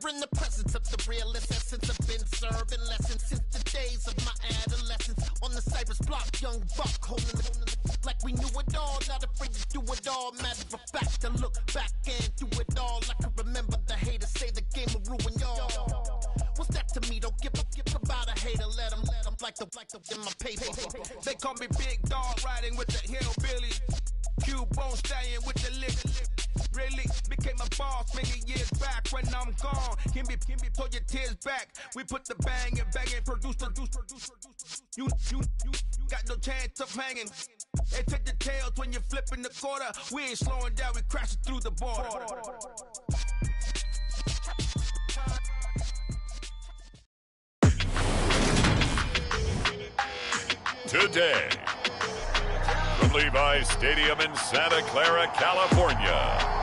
You're in the presence of the realest essence. I've been serving lessons since the days of my adolescence. On the Cypress block, young buck holding it like we knew it all. Not afraid to do it all. Matter of fact, to look back and do it all. I can remember the haters say the game will ruin y'all. What's that to me? Don't give about a hater. Let them like the in my paper. They call me Big Dog, riding with the hillbilly. Q-Bone stallion with the lick. Really became a boss many years back. When I'm gone, can be pull your tears back. We put the bang and produce. You got no chance of hanging. They take the tails when you're flipping the quarter. We ain't slowing down, we crashing through the border. Today, from Levi's Stadium in Santa Clara, California.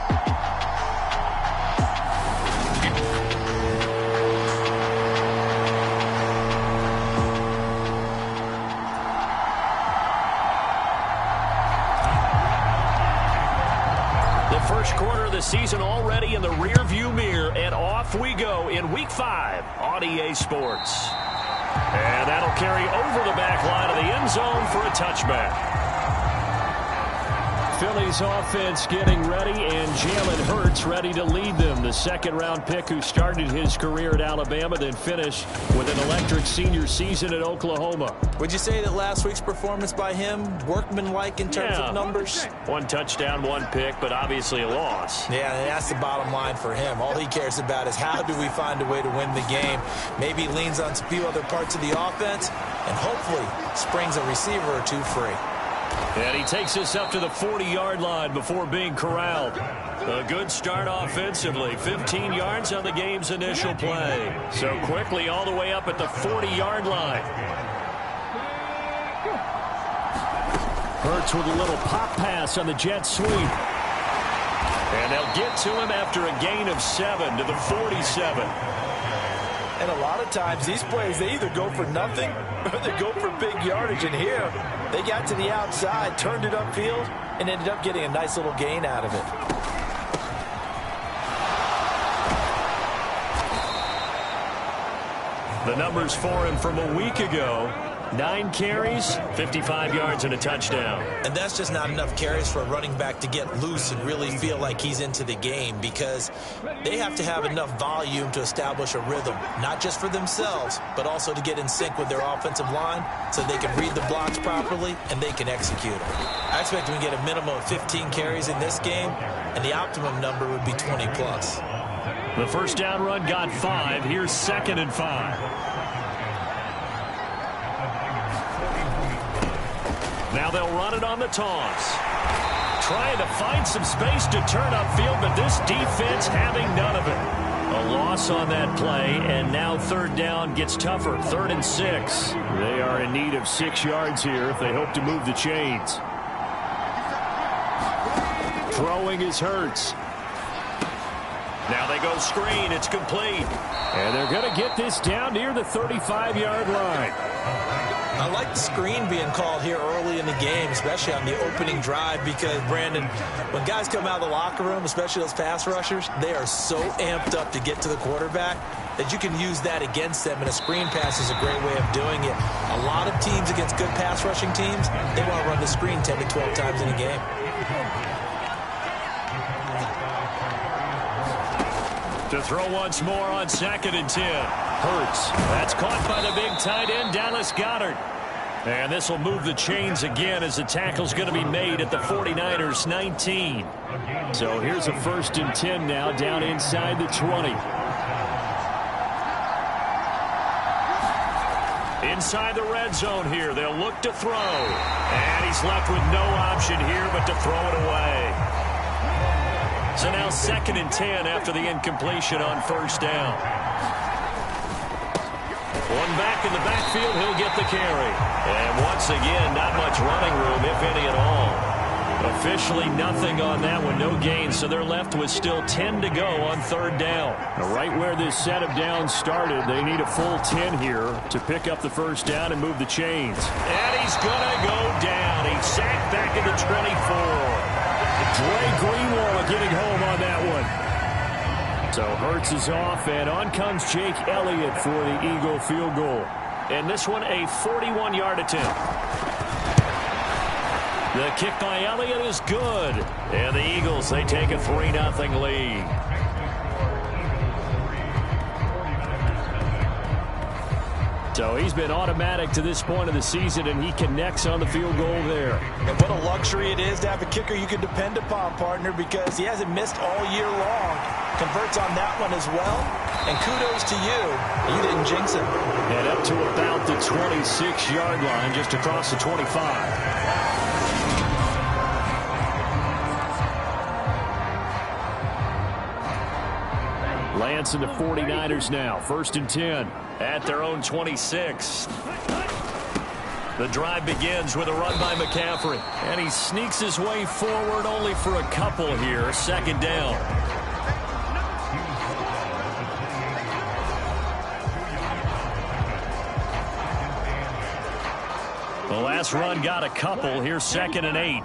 The first quarter of the season already in the rearview mirror, and off we go in Week 5 on EA Sports. And that'll carry over the back line of the end zone for a touchback. Philly's offense getting ready, and Jalen Hurts ready to lead them. The second-round pick who started his career at Alabama, then finished with an electric senior season at Oklahoma. Would you say that last week's performance by him, workmanlike in terms of numbers? One touchdown, one pick, but obviously a loss. Yeah, and that's the bottom line for him. All he cares about is how do we find a way to win the game. Maybe he leans on a few other parts of the offense, and hopefully springs a receiver or two free. And he takes us up to the 40-yard line before being corralled. A good start offensively. 15 yards on the game's initial play. So quickly all the way up at the 40-yard line. Hurts with a little pop pass on the jet sweep. And they'll get to him after a gain of 7 to the 47. And a lot of times these plays, they either go for nothing or they go for big yardage. And here, they got to the outside, turned it upfield, and ended up getting a nice little gain out of it. The numbers for him from a week ago. 9 carries, 55 yards, and a touchdown. And that's just not enough carries for a running back to get loose and really feel like he's into the game, because they have to have enough volume to establish a rhythm, not just for themselves, but also to get in sync with their offensive line so they can read the blocks properly and they can execute them. I expect him to get a minimum of 15 carries in this game, and the optimum number would be 20 plus. The first down run got 5. Here's 2nd and 5. Now they'll run it on the toss. Trying to find some space to turn upfield, but this defense having none of it. A loss on that play, and now 3rd down gets tougher. 3rd and 6. They are in need of 6 yards here if they hope to move the chains. Throwing is Hurts. Now they go screen. It's complete. And they're going to get this down near the 35-yard line. I like the screen being called here early in the game, especially on the opening drive, because, Brandon, when guys come out of the locker room, especially those pass rushers, they are so amped up to get to the quarterback that you can use that against them, and a screen pass is a great way of doing it. A lot of teams against good pass rushing teams, they want to run the screen 10 to 12 times in a game. To throw once more on 2nd and 10. Hurts. That's caught by the big tight end, Dallas Goedert. And this will move the chains again as the tackle's going to be made at the 49ers 19. So here's a 1st and 10 now down inside the 20. Inside the red zone here. They'll look to throw. And he's left with no option here but to throw it away. So now 2nd and 10 after the incompletion on 1st down. One back in the backfield, he'll get the carry. And once again, not much running room, if any at all. Officially nothing on that one, no gain, so they're left with still 10 to go on 3rd down. Now, right where this set of downs started, they need a full 10 here to pick up the 1st down and move the chains. And he's going to go down. He's sacked back at the 24. Dre Greenwald getting home on that one. So Hurts is off, and on comes Jake Elliott for the Eagle field goal. And this one a 41-yard attempt. The kick by Elliott is good. And the Eagles, they take a 3-0 lead. So he's been automatic to this point of the season, and he connects on the field goal there. And what a luxury it is to have a kicker you can depend upon, partner, because he hasn't missed all year long. Converts on that one as well. And kudos to you. You didn't jinx him. And up to about the 26-yard line, just across the 25. Lance and the 49ers now. 1st and 10 at their own 26. The drive begins with a run by McCaffrey. And he sneaks his way forward only for a couple here. 2nd down. The last run got a couple. Here's 2nd and 8.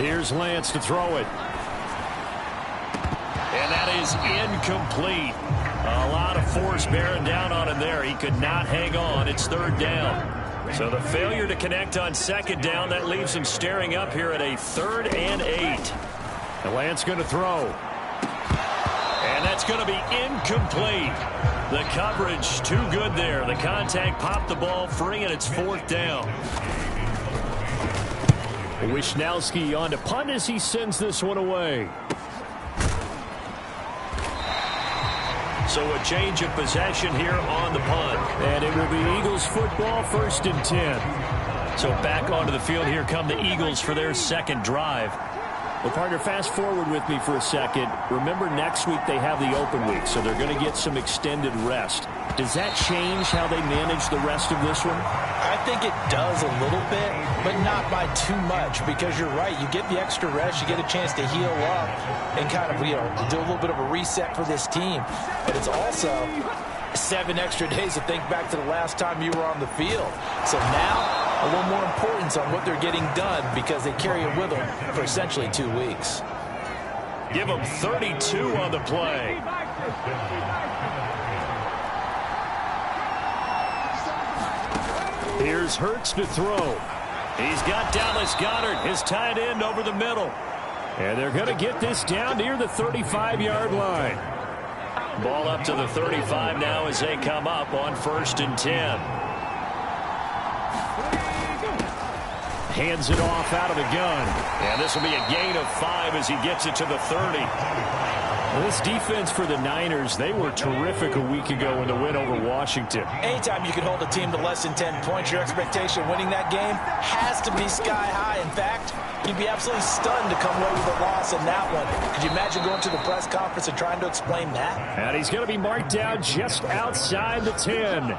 Here's Lance to throw it. And that is incomplete. A lot of force bearing down on him there. He could not hang on. It's 3rd down. So the failure to connect on 2nd down, that leaves him staring up here at a 3rd and 8. And Lance going to throw. And that's going to be incomplete. The coverage too good there. The contact popped the ball free, and it's 4th down. Wishnowski on to punt as he sends this one away. So a change of possession here on the punt. And it will be Eagles football, 1st and 10. So back onto the field here come the Eagles for their 2nd drive. Well, partner, fast forward with me for a second. Remember, next week they have the open week, so they're going to get some extended rest. Does that change how they manage the rest of this one? I think it does a little bit, but not by too much, because you're right. You get the extra rest, you get a chance to heal up and kind of, do a little bit of a reset for this team. But it's also 7 extra days to think back to the last time you were on the field. So now, a little more importance on what they're getting done, because they carry it with them for essentially 2 weeks. Give them 32 on the play. Here's Hurts to throw. He's got Dallas Goedert, his tight end, over the middle. And they're going to get this down near the 35-yard line. Ball up to the 35 now as they come up on 1st and 10. Hands it off out of the gun. And this will be a gain of 5 as he gets it to the 30. Well, this defense for the Niners, they were terrific a week ago in the win over Washington. Anytime you can hold a team to less than 10 points, your expectation of winning that game has to be sky high. In fact, you'd be absolutely stunned to come away with a loss in that one. Could you imagine going to the press conference and trying to explain that? And he's going to be marked down just outside the 10.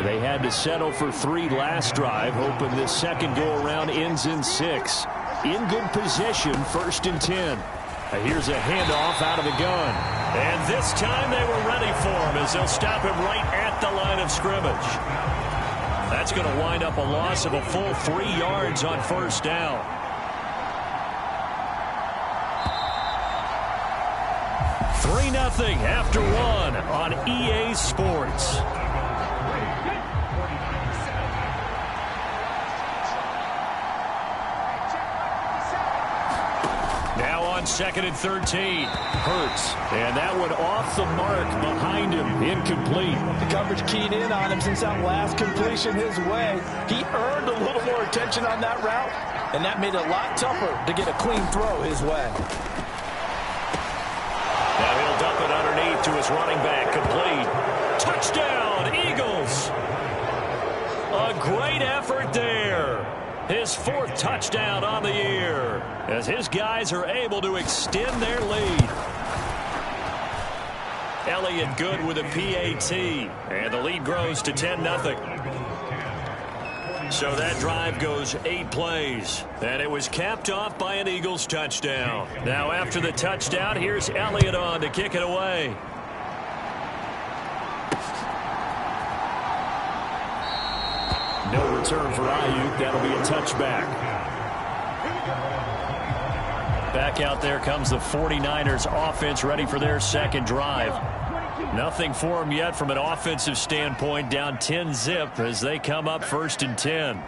They had to settle for 3 last drive, hoping this second go-around ends in 6. In good position, 1st and 10. Here's a handoff out of the gun. And this time they were ready for him as they'll stop him right at the line of scrimmage. That's going to wind up a loss of a full 3 yards on 1st down. Three 3-0 after 1 on EA Sports. Now on 2nd and 13. Hurts. And that one off the mark behind him. Incomplete. The coverage keyed in on him since that last completion his way. He earned a little more attention on that route, and that made it a lot tougher to get a clean throw his way. Now he'll dump it underneath to his running back. Complete. Touchdown, Eagles. A great effort there. His 4th touchdown on the year as his guys are able to extend their lead. Elliott good with a PAT, and the lead grows to 10-0. So that drive goes 8 plays, and it was capped off by an Eagles touchdown. Now after the touchdown, here's Elliott on to kick it away. No return for Ayuk. That'll be a touchback. Back out there comes the 49ers offense, ready for their second drive. Nothing for them yet from an offensive standpoint. Down 10-zip as they come up 1st and 10.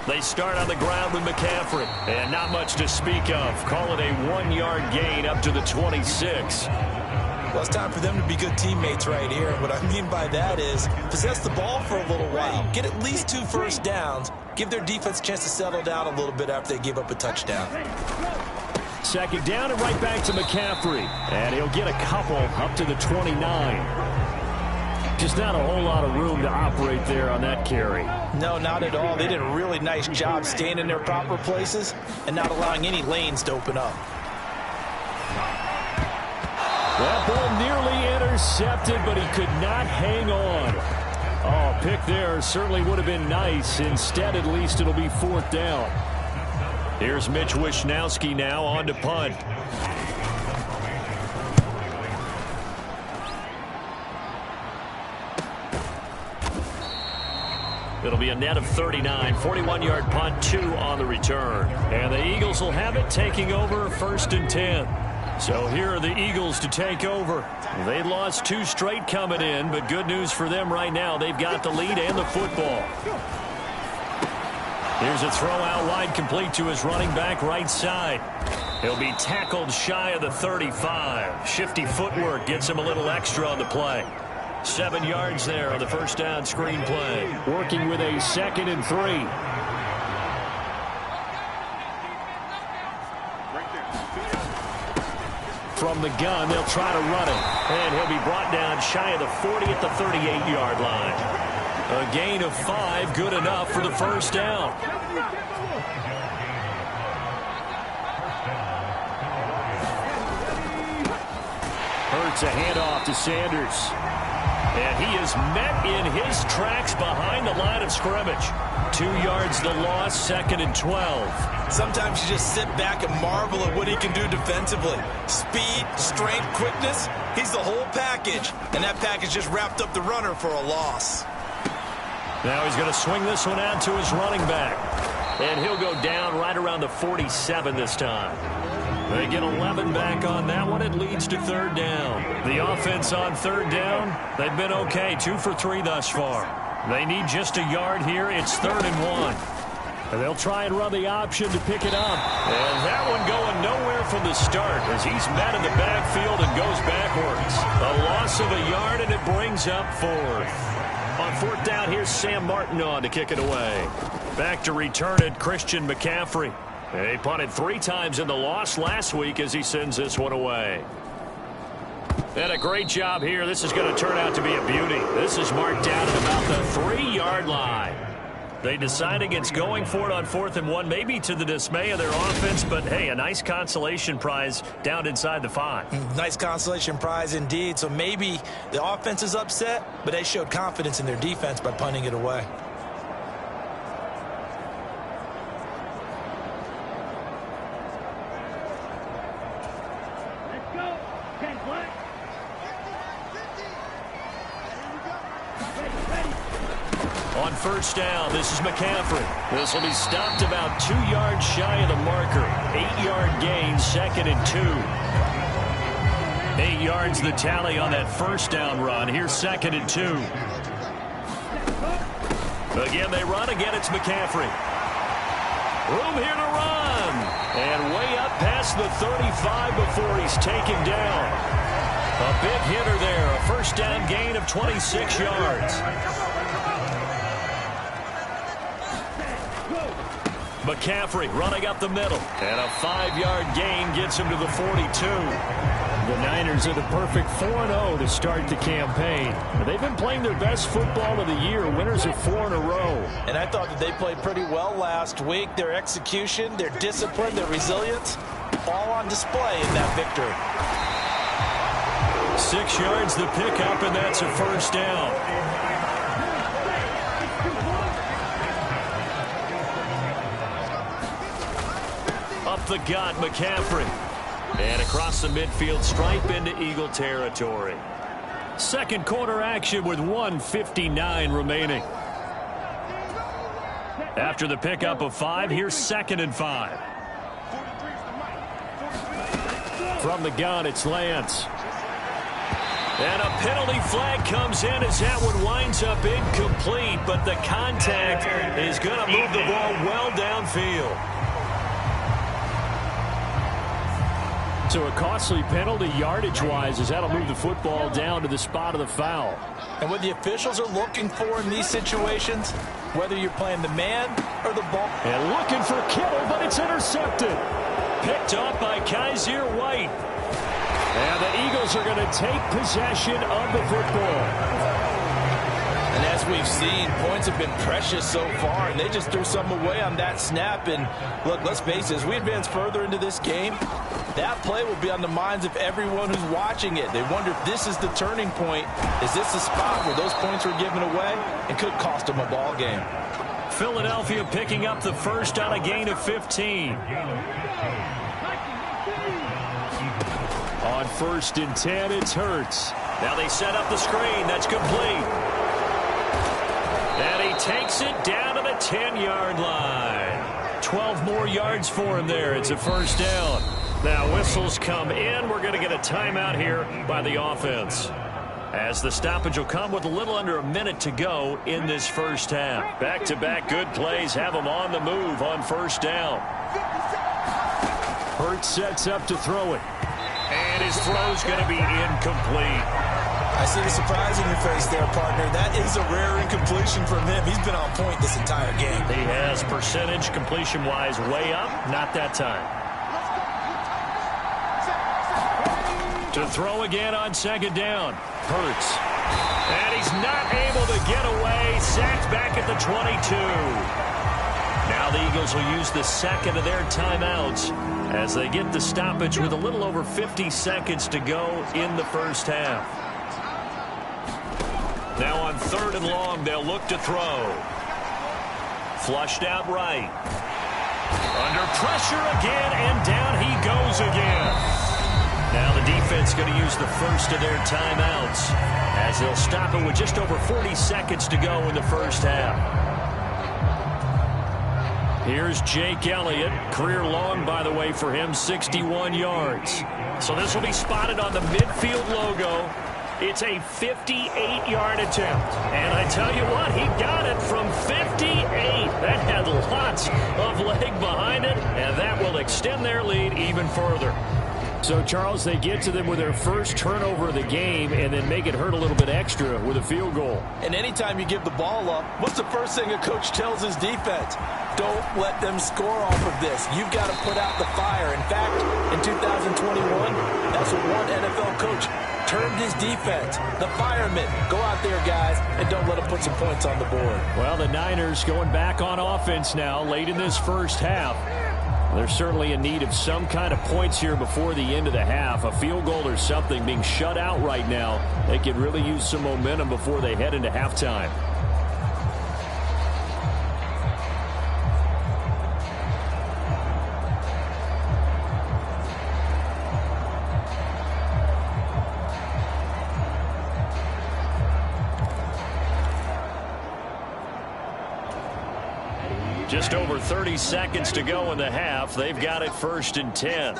They start on the ground with McCaffrey. And not much to speak of. Call it a 1-yard gain up to the 26. Well, it's time for them to be good teammates right here. And what I mean by that is possess the ball for a little while. Get at least 2 first downs. Give their defense a chance to settle down a little bit after they give up a touchdown. Second down and right back to McCaffrey. And he'll get a couple up to the 29. Just not a whole lot of room to operate there on that carry. No, not at all. They did a really nice job staying in their proper places and not allowing any lanes to open up. That ball nearly intercepted, but he could not hang on. Oh, pick there certainly would have been nice. Instead, at least it'll be 4th down. Here's Mitch Wishnowski now on to punt. It'll be a net of 39. 41-yard punt, 2 on the return. And the Eagles will have it, taking over 1st and 10. So here are the Eagles to take over. They lost 2 straight coming in, but good news for them right now. They've got the lead and the football. Here's a throw out wide, complete to his running back right side. He'll be tackled shy of the 35. Shifty footwork gets him a little extra on the play. 7 yards there on the first down screen play. Working with a 2nd and 3. From the gun, they'll try to run it. And he'll be brought down shy of the 40 at the 38-yard line. A gain of 5, good enough for the first down. Hurts a handoff to Sanders. And he is met in his tracks behind the line of scrimmage. 2 yards the loss, 2nd and 12. Sometimes you just sit back and marvel at what he can do defensively. Speed, strength, quickness, he's the whole package. And that package just wrapped up the runner for a loss. Now he's going to swing this one out to his running back. And he'll go down right around the 47 this time. They get 11 back on that one. It leads to 3rd down. The offense on 3rd down, they've been okay. 2 for 3 thus far. They need just a yard here. It's 3rd and 1. And they'll try and run the option to pick it up. And that one going nowhere from the start as he's met in the backfield and goes backwards. A loss of a yard, and it brings up 4th. On 4th down, here's Sam Martin on to kick it away. Back to return it, Christian McCaffrey. He punted 3 times in the loss last week as he sends this one away. And a great job here. This is going to turn out to be a beauty. This is marked down at about the 3-yard line. They decide against going for it on 4th and 1, maybe to the dismay of their offense, but hey, a nice consolation prize down inside the 5. Nice consolation prize indeed. So maybe the offense is upset, but they showed confidence in their defense by punting it away. On 1st down, this is McCaffrey. This will be stopped about 2 yards shy of the marker. 8-yard gain, 2nd and 2. 8 yards the tally on that 1st down run. Here's 2nd and 2. Again, they run. Again, it's McCaffrey. Room here to run. And way up past the 35 before he's taken down. A big hitter there. A 1st down gain of 26 yards. McCaffrey running up the middle. And a 5-yard gain gets him to the 42. The Niners are the perfect 4-0 to start the campaign. They've been playing their best football of the year. Winners of 4 in a row. And I thought that they played pretty well last week. Their execution, their discipline, their resilience, all on display in that victory. 6 yards the pickup, and that's a 1st down. Up the gut, McCaffrey. And across the midfield stripe into Eagle territory. Second quarter action with 1:59 remaining. After the pickup of 5, here's 2nd and 5. from the gun, it's Lance. And a penalty flag comes in as that one winds up incomplete, but the contact is going to move the ball well downfield. So a costly penalty yardage-wise as that'll move the football down to the spot of the foul. And what the officials are looking for in these situations, whether you're playing the man or the ball. And looking for Kittle, but it's intercepted. Picked up by Kaiser White. And the Eagles are going to take possession of the football. And as we've seen, points have been precious so far, and they just threw some away on that snap. And look, let's face it, as we advance further into this game, that play will be on the minds of everyone who's watching it. They wonder if this is the turning point. Is this the spot where those points were given away and could cost them a ball game? Philadelphia picking up the first on a gain of 15. On 1st and 10, it's Hurts. Now they set up the screen. That's complete. And he takes it down to the 10-yard line. 12 more yards for him there. It's a first down. Now whistles come in. We're going to get a timeout here by the offense, as the stoppage will come with a little under a minute to go in this first half. Back-to-back good plays have them on the move on first down. Hurts sets up to throw it. And his throw's going to be incomplete. I see the surprise in your face there, partner. That is a rare incompletion from him. He's been on point this entire game. He has percentage completion-wise way up. Not that time. To throw again on second down. Hurts. And he's not able to get away. Sacked back at the 22. Now the Eagles will use the second of their timeouts as they get the stoppage with a little over 50 seconds to go in the first half. Now on 3rd and long, they'll look to throw. Flushed out right. Under pressure again, and down he goes again. Now the defense going to use the first of their timeouts as they'll stop it with just over 40 seconds to go in the first half. Here's Jake Elliott. Career long, by the way, for him, 61 yards. So this will be spotted on the midfield logo. It's a 58-yard attempt. And I tell you what, he got it from 58. That had lots of leg behind it, and that will extend their lead even further. So, Charles, they get to them with their first turnover of the game and then make it hurt a little bit extra with a field goal. And anytime you give the ball up, what's the first thing a coach tells his defense? Don't let them score off of this. You've got to put out the fire. In fact, in 2021, that's what one NFL coach termed his defense, the firemen. Go out there, guys, and don't let them put some points on the board. Well, the Niners going back on offense now late in this first half. They're certainly in need of some kind of points here before the end of the half. A field goal or something, being shut out right now. They could really use some momentum before they head into halftime. Just over 30 seconds to go in the half. They've got it 1st and 10.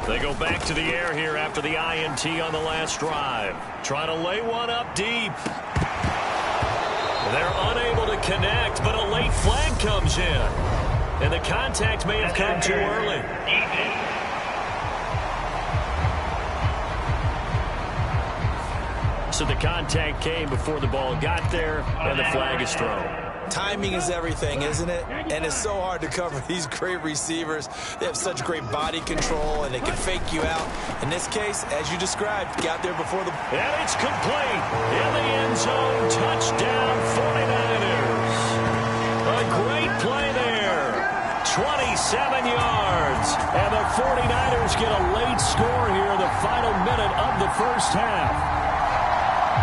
They go back to the air here after the INT on the last drive. Trying to lay one up deep. They're unable to connect, but a late flag comes in. And the contact may have come too early. So the contact came before the ball got there, and the flag is thrown. Timing is everything, isn't it? And it's so hard to cover these great receivers. They have such great body control, and they can fake you out. In this case, as you described, got there before the... And it's complete. In the end zone, touchdown 49ers. A great play there. 27 yards. And the 49ers get a late score here in the final minute of the first half.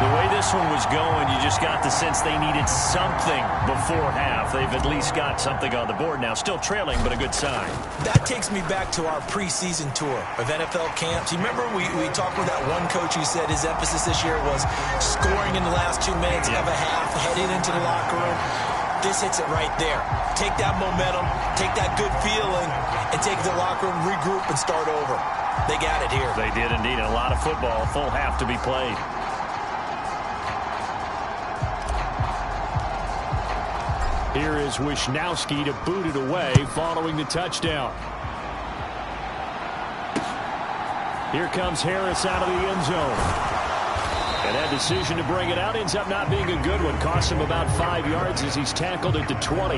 The way this one was going, you just got the sense they needed something before half. They've at least got something on the board now. Still trailing, but a good sign. That takes me back to our preseason tour of NFL camps. You remember we talked with that one coach who said his emphasis this year was scoring in the last 2 minutes of a half, heading into the locker room. this hits it right there. Take that momentum, take that good feeling, and take it to the locker room, regroup, and start over. They got it here. They did indeed. A lot of football, full half to be played. Here is Wisnowski to boot it away following the touchdown. Here comes Harris out of the end zone. And that decision to bring it out ends up not being a good one. Costs him about 5 yards as he's tackled at the 20.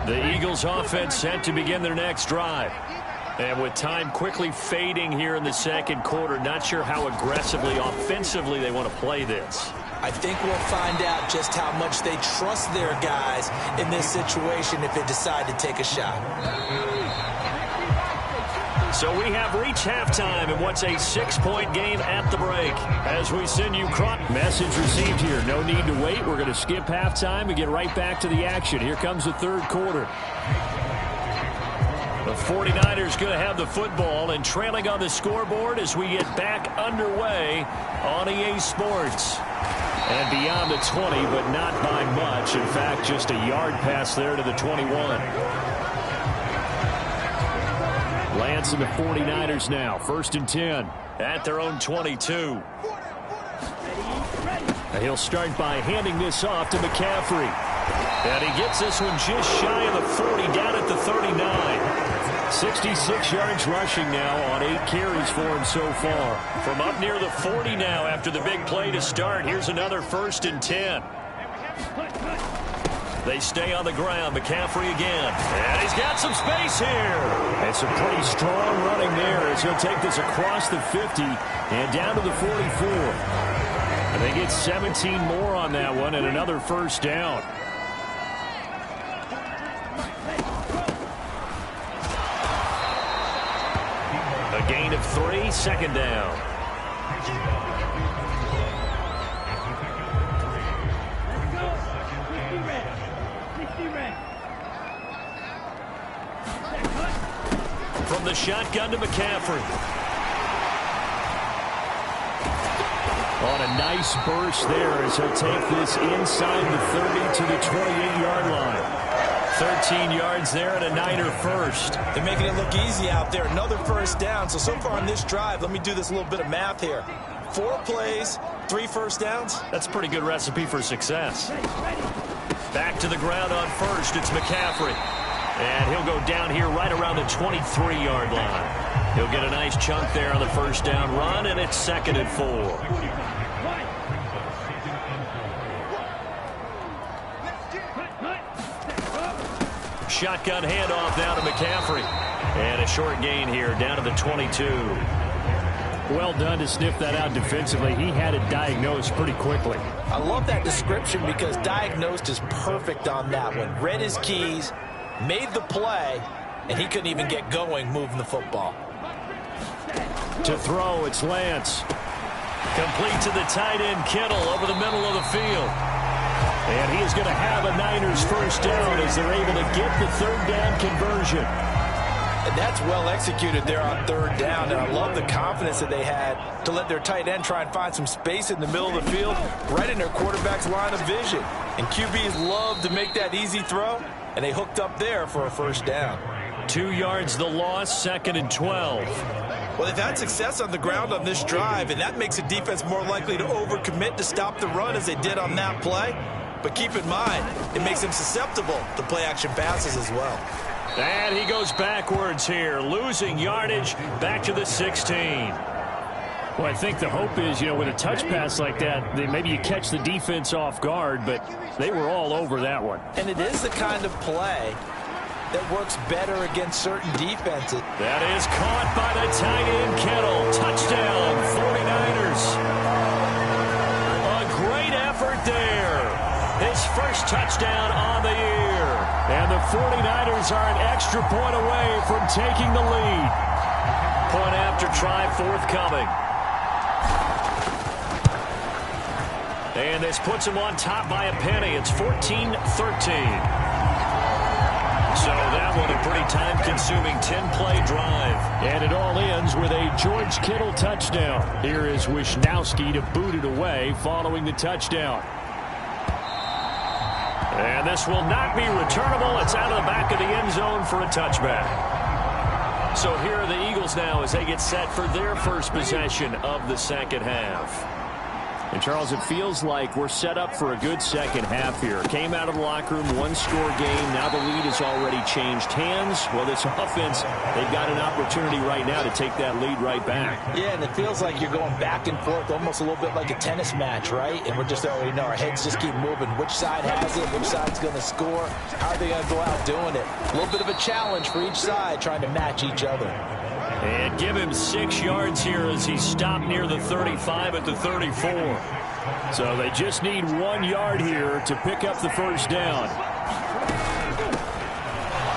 The Eagles offense set to begin their next drive. And with time quickly fading here in the second quarter, not sure how aggressively, offensively they want to play this. I think we'll find out just how much they trust their guys in this situation if they decide to take a shot. So we have reached halftime in what's a 6-point game at the break. As we send you message received here. No need to wait. We're going to skip halftime and get right back to the action. Here comes the third quarter. The 49ers going to have the football and trailing on the scoreboard as we get back underway on EA Sports. And beyond the 20, but not by much. In fact, just a yard pass there to the 21. Lance and the 49ers now. 1st and 10 at their own 22. And he'll start by handing this off to McCaffrey. And he gets this one just shy of the 40, down at the 39. 66 yards rushing now on 8 carries for him so far. From up near the 40 now after the big play to start. Here's another 1st and 10. They stay on the ground. McCaffrey again. And he's got some space here. It's a pretty strong running there as he'll take this across the 50 and down to the 44. And they get 17 more on that one and another 1st down. A gain of 3, 2nd down. From the shotgun to McCaffrey. On a nice burst there as he'll take this inside the 30 to the 28-yard line. 13 yards there and a Niner first. They're making it look easy out there. Another 1st down. So far on this drive, let me do this little bit of math here. 4 plays, 3 1st downs. That's a pretty good recipe for success. Back to the ground on 1st. It's McCaffrey. And he'll go down here right around the 23-yard line. He'll get a nice chunk there on the 1st down run, and it's 2nd and 4. Shotgun handoff down to McCaffrey. And a short gain here down to the 22. Well done to sniff that out defensively. He had it diagnosed pretty quickly. I love that description because diagnosed is perfect on that one. Read his keys, made the play, and he couldn't even get going moving the football. To throw, it's Lance. Complete to the tight end, Kittle, over the middle of the field. And he is going to have a Niners 1st down as they're able to get the 3rd down conversion. And that's well executed there on 3rd down. And I love the confidence that they had to let their tight end try and find some space in the middle of the field, right in their quarterback's line of vision. And QBs love to make that easy throw, and they hooked up there for a 1st down. 2 yards the loss, 2nd and 12. Well, they've had success on the ground on this drive, and that makes the defense more likely to overcommit to stop the run as they did on that play. But keep in mind, it makes them susceptible to play-action passes as well. And he goes backwards here, losing yardage back to the 16. Well, I think the hope is, with a touch pass like that, maybe you catch the defense off guard, but they were all over that one. And it is the kind of play that works better against certain defenses. That is caught by the tight end, Kittle. Touchdown, 49ers. A great effort there. His first touchdown on the year. And the 49ers are an extra point away from taking the lead. Point after try forthcoming. And this puts him on top by a penny. It's 14-13. So that one a pretty time-consuming 10-play drive. And it all ends with a George Kittle touchdown. Here is Wisnowski to boot it away following the touchdown. And this will not be returnable. It's out of the back of the end zone for a touchback. So here are the Eagles now as they get set for their first possession of the second half. And, Charles, it feels like we're set up for a good second half here. Came out of the locker room, one-score game. Now the lead has already changed hands. Well, this offense, they've got an opportunity right now to take that lead right back. Yeah, and it feels like you're going back and forth, almost a little bit like a tennis match, right? And we're just already know our heads just keep moving. Which side has it? Which side's going to score? How are they going to go out doing it? A little bit of a challenge for each side, trying to match each other. And give him 6 yards here as he stopped near the 35 at the 34. So they just need 1 yard here to pick up the first down.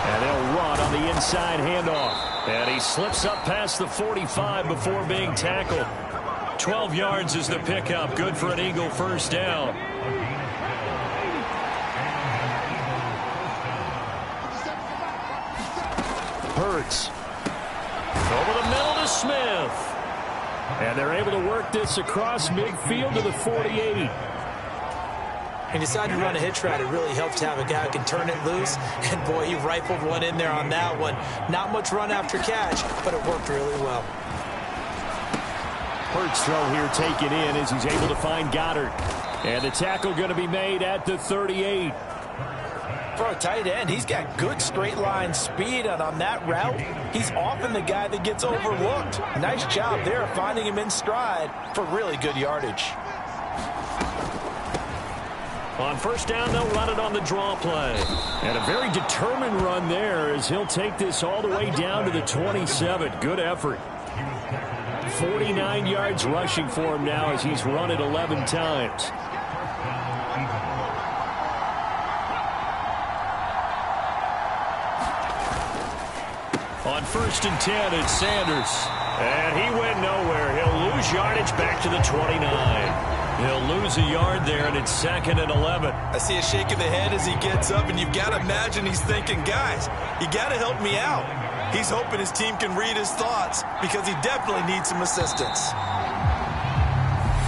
And they'll run on the inside handoff. And he slips up past the 45 before being tackled. 12 yards is the pickup. Good for an Eagle first down. Hurts. Over the middle to Smith. And they're able to work this across midfield to the 48. He decided to run a hitch route. It really helps to have a guy who can turn it loose. And, boy, he rifled one in there on that one. Not much run after catch, but it worked really well. Hurts throw here taken in as he's able to find Goddard. And the tackle going to be made at the 38. For a tight end, he's got good straight line speed, and on that route, he's often the guy that gets overlooked. Nice job there finding him in stride for really good yardage. On first down, they'll run it on the draw play. And a very determined run there as he'll take this all the way down to the 27. Good effort. 49 yards rushing for him now as he's run it 11 times. On first and 10, it's Sanders. And he went nowhere. He'll lose yardage back to the 29. He'll lose a yard there, and it's 2nd and 11. I see a shake of the head as he gets up, and you've got to imagine he's thinking, guys, you got to help me out. He's hoping his team can read his thoughts because he definitely needs some assistance.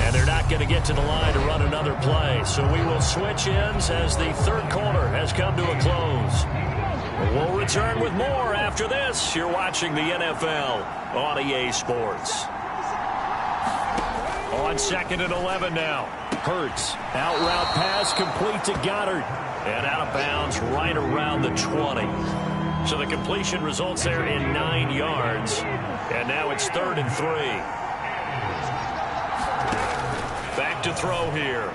And they're not going to get to the line to run another play. So we will switch ends as the third quarter has come to a close. We'll return with more after this. You're watching the NFL on EA Sports. On 2nd and 11 now. Hurts. Out route pass complete to Goddard. And out of bounds right around the 20. So the completion results there in 9 yards. And now it's 3rd and 3. Back to throw here.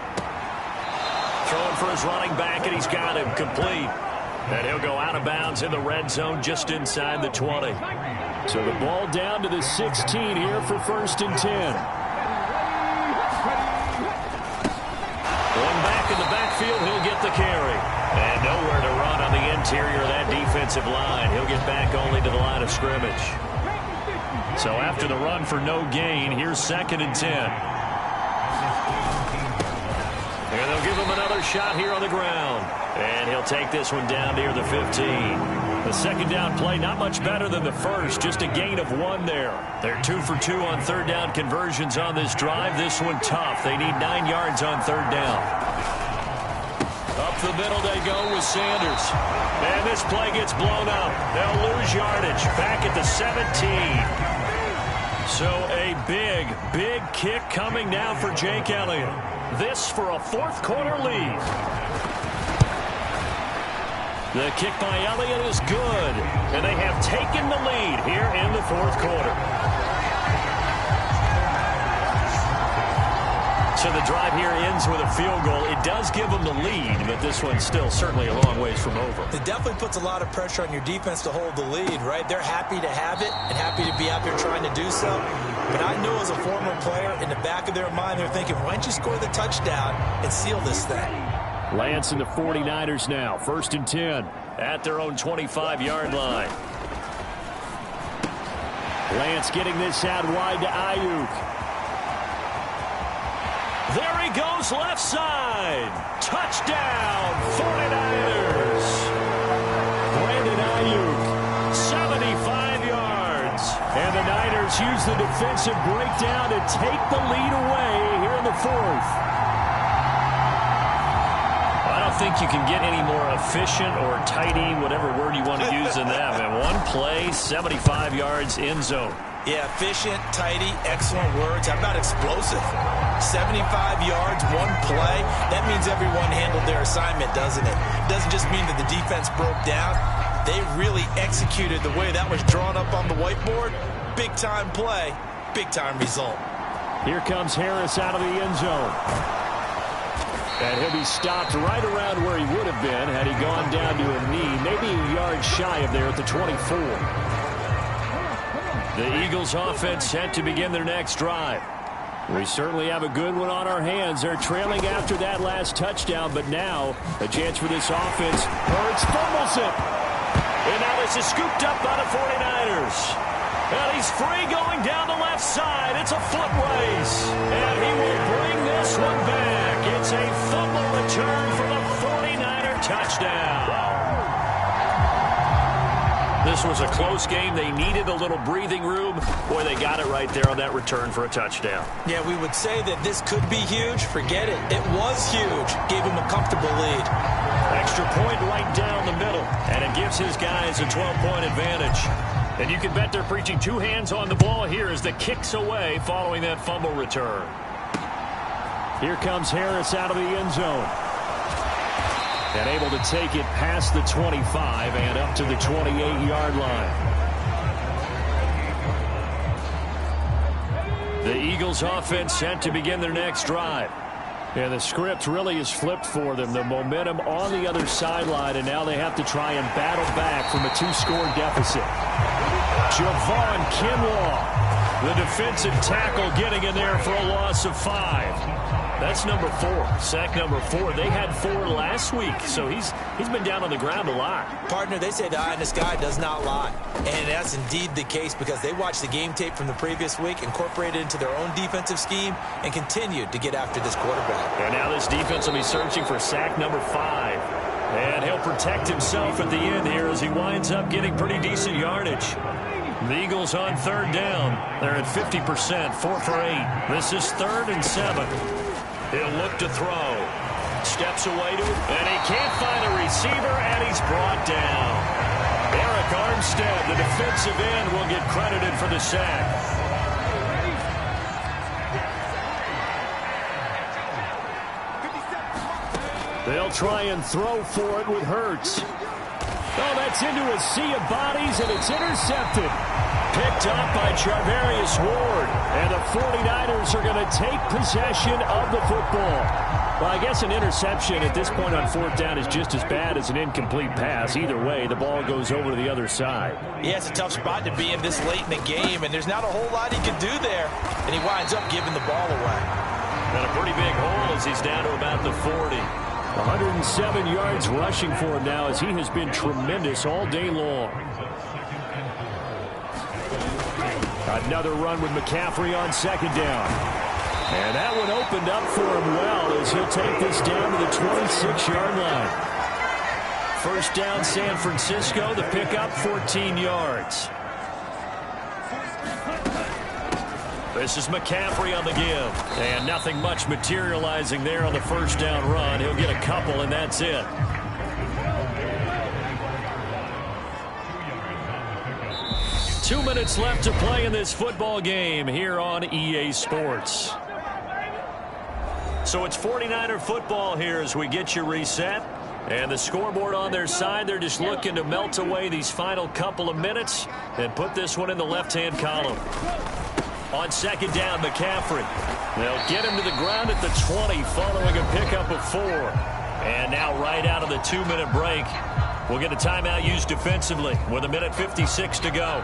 Throwing for his running back, and he's got him complete. And he'll go out of bounds in the red zone just inside the 20. So the ball down to the 16 here for 1st and 10. Going back in the backfield, he'll get the carry. And nowhere to run on the interior of that defensive line. He'll get back only to the line of scrimmage. So after the run for no gain, here's 2nd and 10. And they'll give him another shot here on the ground. And he'll take this one down near the 15. The second down play not much better than the first, just a gain of 1 there. They're 2 for 2 on third down conversions on this drive. This one tough. They need 9 yards on third down. Up the middle they go with Sanders. And this play gets blown up. They'll lose yardage back at the 17. So a big, big kick coming now for Jake Elliott. This for a fourth quarter lead. The kick by Elliott is good, and they have taken the lead here in the fourth quarter. So the drive here ends with a field goal. It does give them the lead, but this one's still certainly a long ways from over. It definitely puts a lot of pressure on your defense to hold the lead, right? They're happy to have it and happy to be out there trying to do so. But I know as a former player, in the back of their mind, they're thinking, why don't you score the touchdown and seal this thing? Lance and the 49ers now. 1st and 10 at their own 25-yard line. Lance getting this out wide to Ayuk. There he goes left side. Touchdown, 49ers. Brandon Ayuk, 75 yards. And the Niners use the defensive breakdown to take the lead away here in the fourth. think you can get any more efficient or tidy, whatever word you want to use in that. And one play, 75 yards in zone. Yeah, efficient, tidy, excellent words. How about explosive? 75 yards, one play. That means everyone handled their assignment, doesn't it? It doesn't just mean that the defense broke down. They really executed the way that was drawn up on the whiteboard. Big-time play, big-time result. Here comes Harris out of the end zone. And he'll be stopped right around where he would have been had he gone down to a knee, maybe a yard shy of there at the 24. The Eagles offense set to begin their next drive. We certainly have a good one on our hands. They're trailing after that last touchdown, but now a chance for this offense. Hurts fumbles it. And now this is scooped up by the 49ers. And he's free going down the left side. It's a foot race. And he will bring this one back. It's a fumble return for the 49er touchdown. This was a close game. They needed a little breathing room. Boy, they got it right there on that return for a touchdown. Yeah, we would say that this could be huge. Forget it. It was huge. Gave him a comfortable lead. Extra point right down the middle. And it gives his guys a 12-point advantage. And you can bet they're preaching two hands on the ball here as the kick's away following that fumble return. Here comes Harris out of the end zone. And able to take it past the 25 and up to the 28-yard line. The Eagles offense set to begin their next drive. And the script really is flipped for them. The momentum on the other sideline, and now they have to try and battle back from a two-score deficit. Javon Kinlaw, the defensive tackle, getting in there for a loss of 5. That's number 4, sack number 4. They had 4 last week, so he's been down on the ground a lot. Partner, they say the eye in the sky does not lie. And that's indeed the case because they watched the game tape from the previous week, incorporated it into their own defensive scheme, and continued to get after this quarterback. And now this defense will be searching for sack number 5. And he'll protect himself at the end here as he winds up getting pretty decent yardage. The Eagles on third down. They're at 50%, 4 for 8. This is 3rd and 7. He'll look to throw. Steps away to it, and he can't find a receiver, and he's brought down. Eric Armstead, the defensive end, will get credited for the sack. They'll try and throw for it with Hurts. Oh, that's into a sea of bodies, and it's intercepted. Picked up by Charvarius Ward. And the 49ers are going to take possession of the football. Well, I guess an interception at this point on 4th down is just as bad as an incomplete pass. Either way, the ball goes over to the other side. Yeah, it's a tough spot to be in this late in the game, and there's not a whole lot he can do there. And he winds up giving the ball away. And a pretty big hole as he's down to about the 40. 107 yards rushing for him now as he has been tremendous all day long. Another run with McCaffrey on 2nd down. And that one opened up for him well as he'll take this down to the 26-yard line. 1st down San Francisco, the pickup 14 yards. This is McCaffrey on the give. And nothing much materializing there on the 1st down run. He'll get a couple, and that's it. Two minutes left to play in this football game here on EA Sports. So it's 49er football here as we get you reset. And the scoreboard on their side, they're just looking to melt away these final couple of minutes and put this one in the left-hand column. On 2nd down, McCaffrey. They'll get him to the ground at the 20 following a pickup of 4. And now right out of the 2-minute break, we'll get a timeout used defensively with 1:56 to go.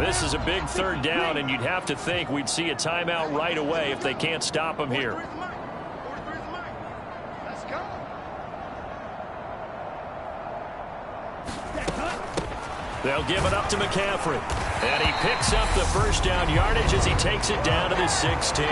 This is a big 3rd down, and you'd have to think we'd see a timeout right away if they can't stop him here. They'll give it up to McCaffrey. And he picks up the 1st down yardage as he takes it down to the 16.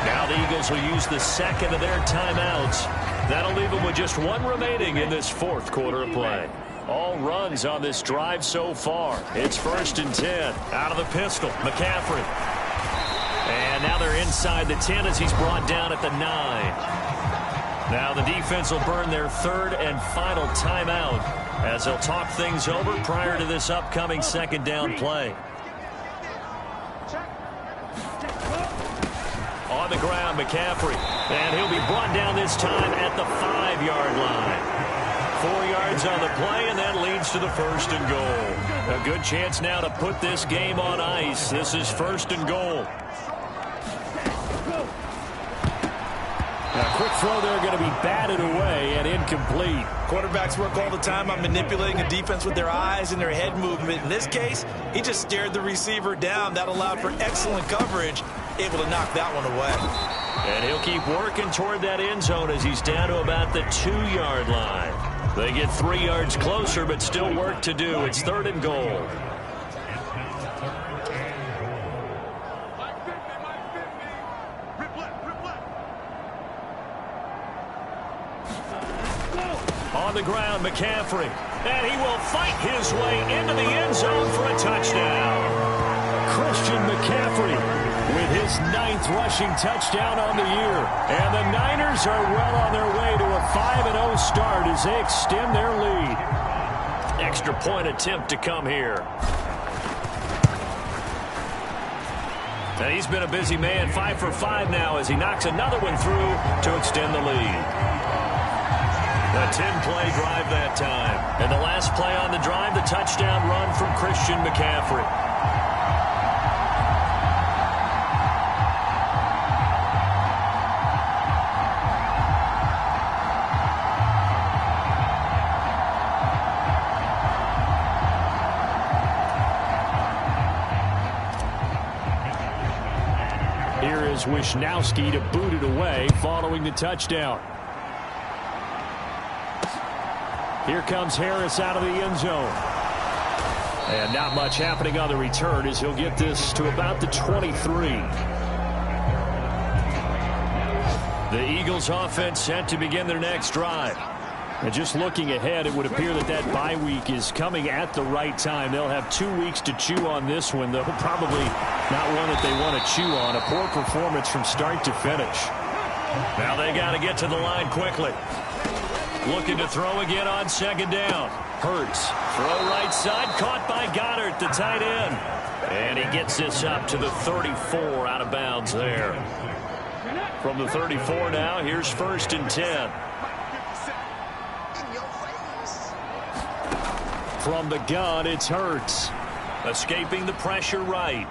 Now the Eagles will use the 2nd of their timeouts. That'll leave them with just 1 remaining in this 4th quarter of play. All runs on this drive so far. It's 1st and 10. Out of the pistol, McCaffrey. And now they're inside the 10 as he's brought down at the 9. Now the defense will burn their third and final timeout as they'll talk things over prior to this upcoming second down play. On the ground, McCaffrey. And he'll be brought down this time at the 5-yard line. 4 yards on the play, and that leads to the first and goal. A good chance now to put this game on ice. This is first and goal. A quick throw there going to be batted away and incomplete. Quarterbacks work all the time on manipulating a defense with their eyes and their head movement. In this case, he just stared the receiver down. That allowed for excellent coverage, able to knock that one away. And he'll keep working toward that end zone as he's down to about the 2-yard line. They get 3 yards closer, but still work to do. It's third and goal. On the ground, McCaffrey. And he will fight his way into the end zone for a touchdown. Christian McCaffrey with his 9th rushing touchdown on the year. And the Niners are well on their way to a 5-0 start as they extend their lead. Extra point attempt to come here. And he's been a busy man, 5 for 5 now as he knocks another one through to extend the lead. A 10-play drive that time. And the last play on the drive, the touchdown run from Christian McCaffrey. Here is Wisnowski to boot it away following the touchdown. Here comes Harris out of the end zone. And not much happening on the return as he'll get this to about the 23. The Eagles offense set to begin their next drive. And just looking ahead, it would appear that bye week is coming at the right time. They'll have 2 weeks to chew on this one, though probably not one that they want to chew on. A poor performance from start to finish. Now they got to get to the line quickly. Looking to throw again on second down. Hurts. Throw right side. Caught by Goddard, the tight end. And he gets this up to the 34 out of bounds there. From the 34 now, here's first and 10. From the gun, it's Hurts. Escaping the pressure right.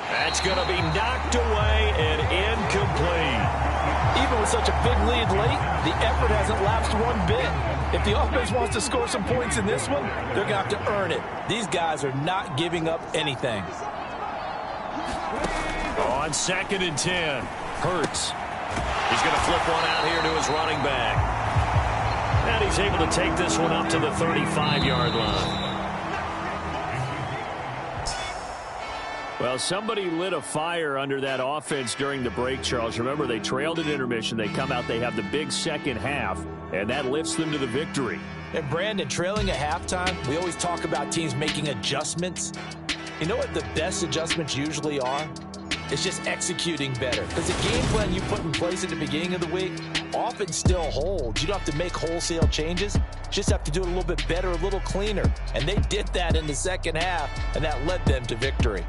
That's going to be knocked away and incomplete. Even with such a big lead late, the effort hasn't lapsed one bit. If the offense wants to score some points in this one, they're going to have to earn it. These guys are not giving up anything. On second and 10, Hurts. He's going to flip one out here to his running back. And he's able to take this one up to the 35-yard line. Well, somebody lit a fire under that offense during the break, Charles. Remember, they trailed at intermission. They come out, they have the big second half, and that lifts them to the victory. And Brandon, trailing at halftime, we always talk about teams making adjustments. You know what the best adjustments usually are? It's just executing better. Because the game plan you put in place at the beginning of the week often still holds. You don't have to make wholesale changes. You just have to do it a little bit better, a little cleaner. And they did that in the second half, and that led them to victory.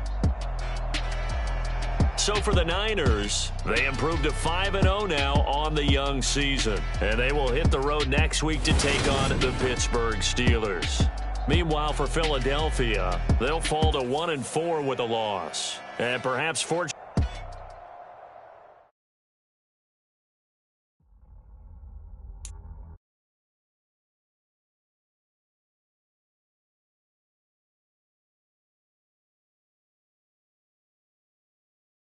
So for the Niners, they improved to 5-0 now on the young season. And they will hit the road next week to take on the Pittsburgh Steelers. Meanwhile, for Philadelphia, they'll fall to 1-4 with a loss. And perhaps fortunately,